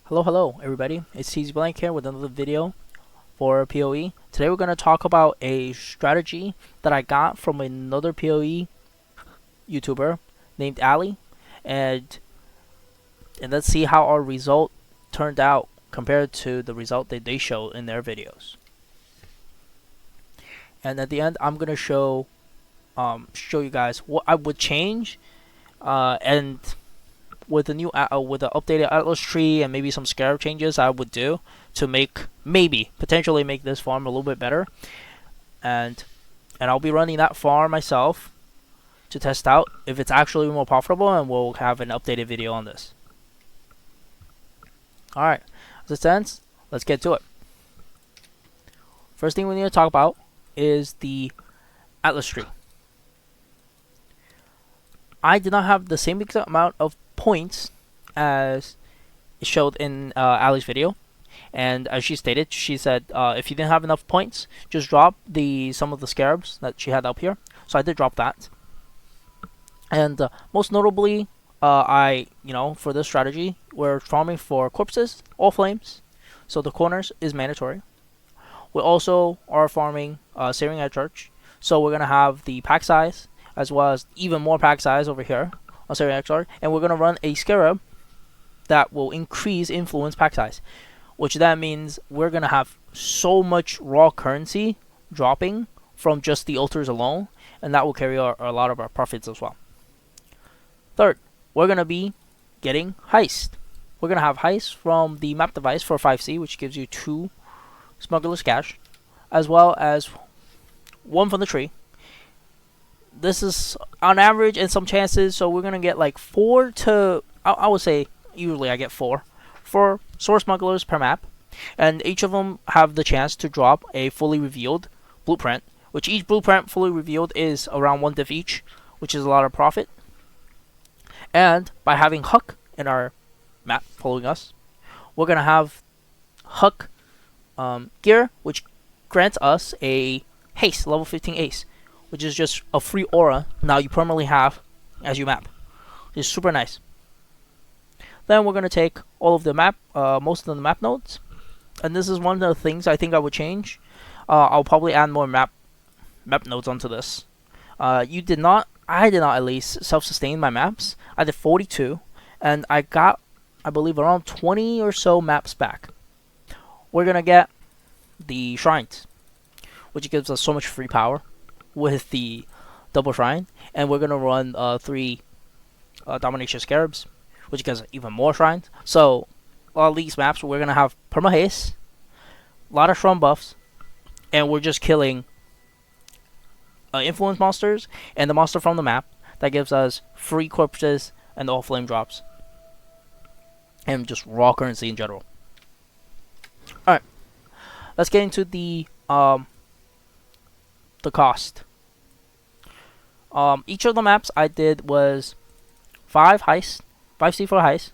Hello everybody, it's TzBlank here with another video for PoE. Today we're going to talk about a strategy that I got from another PoE YouTuber named Ali, and let's see how our result turned out compared to the result that they show in their videos. And at the end I'm going to show you guys what I would change and with the new with the updated Atlast Tree and maybe some Scarb changes I would do to potentially make this farm a little bit better, and I'll be running that farm myself to test out if it's actually more profitable, and we'll have an updated video on this. Alright, as it stands, let's get to it. First thing we need to talk about is the Atlast Tree. I did not have the same exact amount of points as it showed in Ali's video, and as she stated, she said if you didn't have enough points, just drop some of the Scarbs that she had up here. So I did drop that, and most notably, for this strategy, we're farming for corpses, all flames, so the corners is mandatory. We also are farming Searing Edge Church, so we're gonna have the pack size as well as even more pack size over here on Searing Edge Church, and we're gonna run a Scarab that will increase influence pack size, which that means we're gonna have so much raw currency dropping from just the altars alone, and that will carry a lot of our profits as well. Third, we're gonna be getting heist. We're gonna have heist from the map device for 5C, which gives you 2 smuggler's cash, as well as 1 from the tree. This is on average and some chances, so we're gonna get like 4 to I would say usually I get 4 source smugglers per map, and each of them have the chance to drop a fully revealed blueprint, which each blueprint fully revealed is around 1 div each, which is a lot of profit. And by having Huck in our map following us, we're gonna have Huck gear, which grants us a haste, level 15 ace, which is just a free aura now you permanently have as you map. It's super nice. Then we're gonna take all of the map, most of the map nodes, and this is one of the things I think I would change. I'll probably add more map nodes onto this. I did not at least self-sustain my maps. I did 42, and I got, I believe, around 20 or so maps back. We're gonna get the shrines, which gives us so much free power with the double shrine, and we're gonna run 3 domination scarabs, which gives even more shrines. So all these maps we're gonna have perma haste, a lot of shrine buffs, and we're just killing influence monsters and the monster from the map that gives us free corpses and all flame drops, and just raw currency in general. Alright, let's get into the cost. Each of the maps I did was 5 heists, 5C for heist,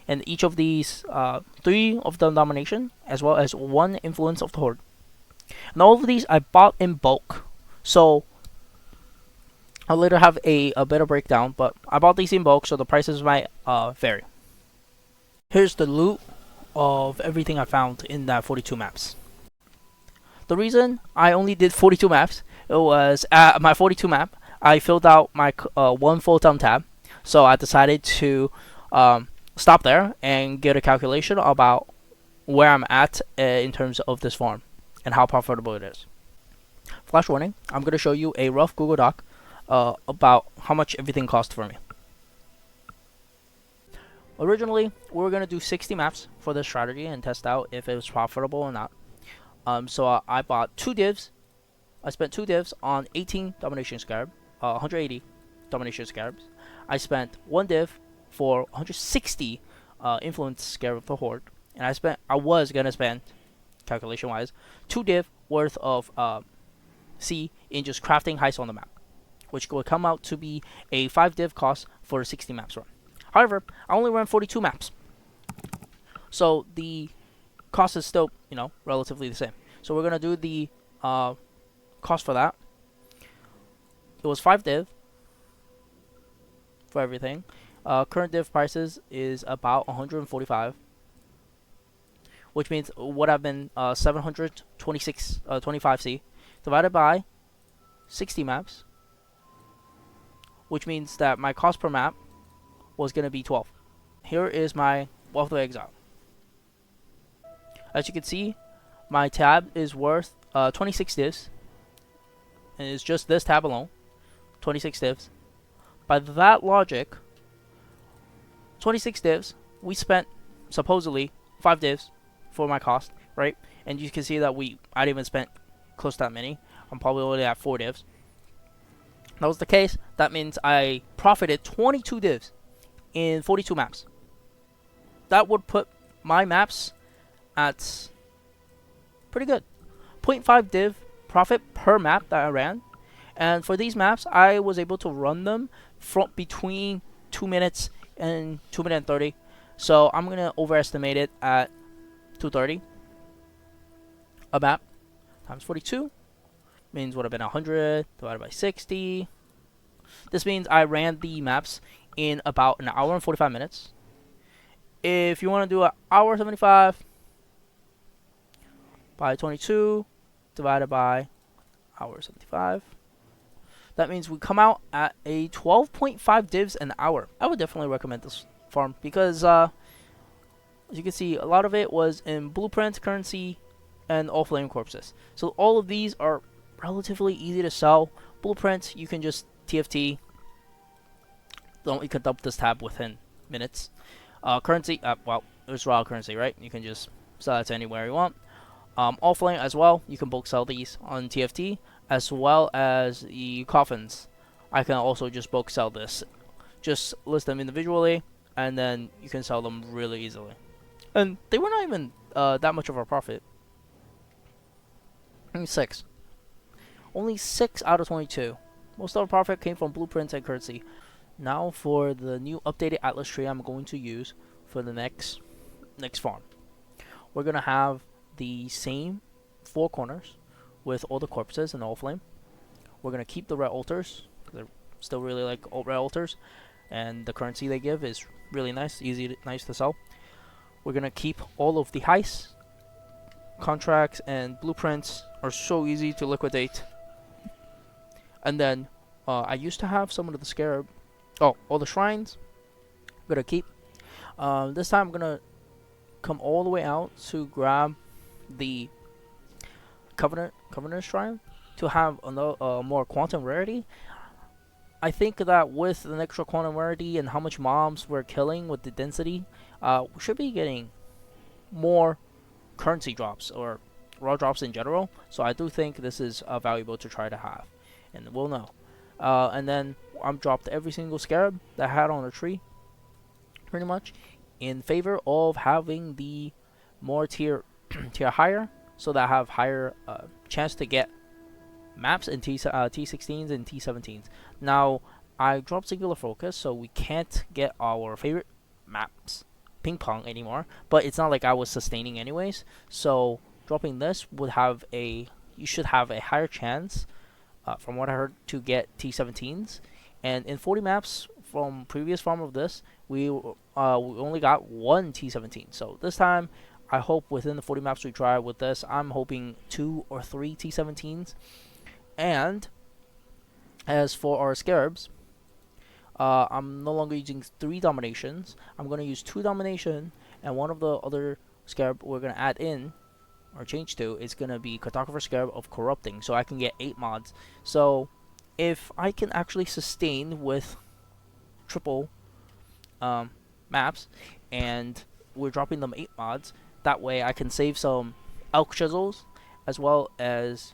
and each of these 3 of the domination, as well as 1 influence of the horde. And all of these I bought in bulk, so I'll later have a better breakdown, but I bought these in bulk, so the prices might vary. Here's the loot of everything I found in that 42 maps. The reason I only did 42 maps, it was at my 42 map, I filled out my 1 full-time tab, so I decided to stop there and get a calculation about where I'm at in terms of this farm and how profitable it is. Flash warning, I'm going to show you a rough Google Doc about how much everything cost for me. Originally, we were going to do 60 maps for this strategy and test out if it was profitable or not. So I bought 2 divs. I spent 2 divs on 18 domination scarab, 180 domination scarabs. I spent 1 div for 160 influence scarab of the horde, and I was gonna spend, calculation wise, 2 div worth of C in just crafting heist on the map, which would come out to be a 5 div cost for a 60 maps run. However, I only ran 42 maps, so the cost is still, relatively the same. So we're gonna do the cost for that. It was 5 div for everything. Current div prices is about 145 which means would have been 725C divided by 60 maps, which means that my cost per map was going to be 12. Here is my PathofExile. As you can see, my tab is worth 26 divs, and it's just this tab alone, 26 divs. By that logic, 26 divs, we spent supposedly 5 divs for my cost, right? And you can see that I didn't even spend close to that many. I'm probably only at 4 divs. That was the case. That means I profited 22 divs in 42 maps. That would put my maps at pretty good. 0.5 div profit per map that I ran. And for these maps, I was able to run them from between 2 minutes and 2 minutes and 30. So I'm going to overestimate it at 230 a map times 42 means would have been 100 divided by 60. This means I ran the maps in about an hour and 45 minutes. If you want to do an hour 75 by 22 divided by hour 75, that means we come out at a 12.5 divs an hour. I would definitely recommend this farm because as you can see, a lot of it was in blueprint, currency, and all flame corpses. So all of these are relatively easy to sell. Blueprint, you can just TFT. You can dump this tab within minutes. Currency, well, it's raw currency, right? You can just sell it to anywhere you want. All flame as well, you can bulk sell these on TFT, as well as the coffins. I can also just bulk sell this. Just list them individually, and then you can sell them really easily. And they were not even that much of a profit. Only 6. Only 6 out of 22. Most of our profit came from blueprints and currency. Now for the new updated Atlast Tree I'm going to use for the next farm. We're going to have the same 4 corners with all the corpses and all flame. We're going to keep the red altars. They're still really like red altars. And the currency they give is really nice, nice to sell. We're going to keep all of the heists. Contracts and blueprints are so easy to liquidate. And then I used to have some of the Scarb. Oh, all the shrines. I'm going to keep. This time I'm going to come all the way out to grab the Covenant Shrine to have a more quantum rarity. I think that with the extra quantum rarity and how much mobs we're killing with the density, we should be getting more currency drops or raw drops in general. So I do think this is valuable to try to have, and we'll know. And then I'm dropped every single Scarab that I had on the tree, pretty much, in favor of having the more tier higher, so that I have higher chance to get maps in T16s and T17s. Now I dropped Singular Focus, so we can't get our favorite maps ping pong anymore, but it's not like I was sustaining anyways. So dropping this would have you should have a higher chance, from what I heard, to get T17s. And in 40 maps from previous farm of this, we only got 1 T17. So this time, I hope within the 40 maps we try with this, I'm hoping 2 or 3 T17s. And as for our Scarabs, I'm no longer using 3 dominations. I'm going to use 2 domination, and one of the other Scarab we're going to add in or change to is going to be Cartographer Scarab of Corrupting, so I can get 8 mods. So if I can actually sustain with triple maps and we're dropping them 8 mods, that way I can save some elk chisels, as well as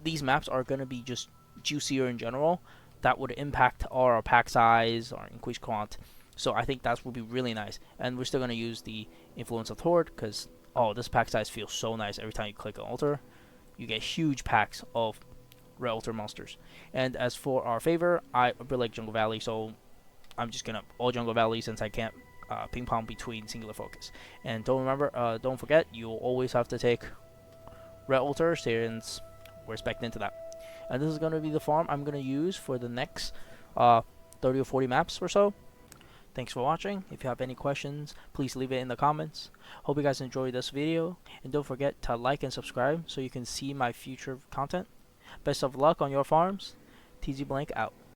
these maps are going to be just juicier in general. That would impact our pack size or increase quant. So I think that would be really nice. And we're still going to use the Influence of Horde because, oh, this pack size feels so nice. Every time you click an altar, you get huge packs of red altar monsters. And as for our favor, I really like Jungle Valley, so I'm just going to all Jungle Valley since I can't ping pong between Singular Focus. And don't forget, you'll always have to take red altar since we're spec'd into that. And this is going to be the farm I'm going to use for the next 30 or 40 maps or so. Thanks for watching. If you have any questions, please leave it in the comments. Hope you guys enjoyed this video, and don't forget to like and subscribe so you can see my future content. Best of luck on your farms. TzBlank out.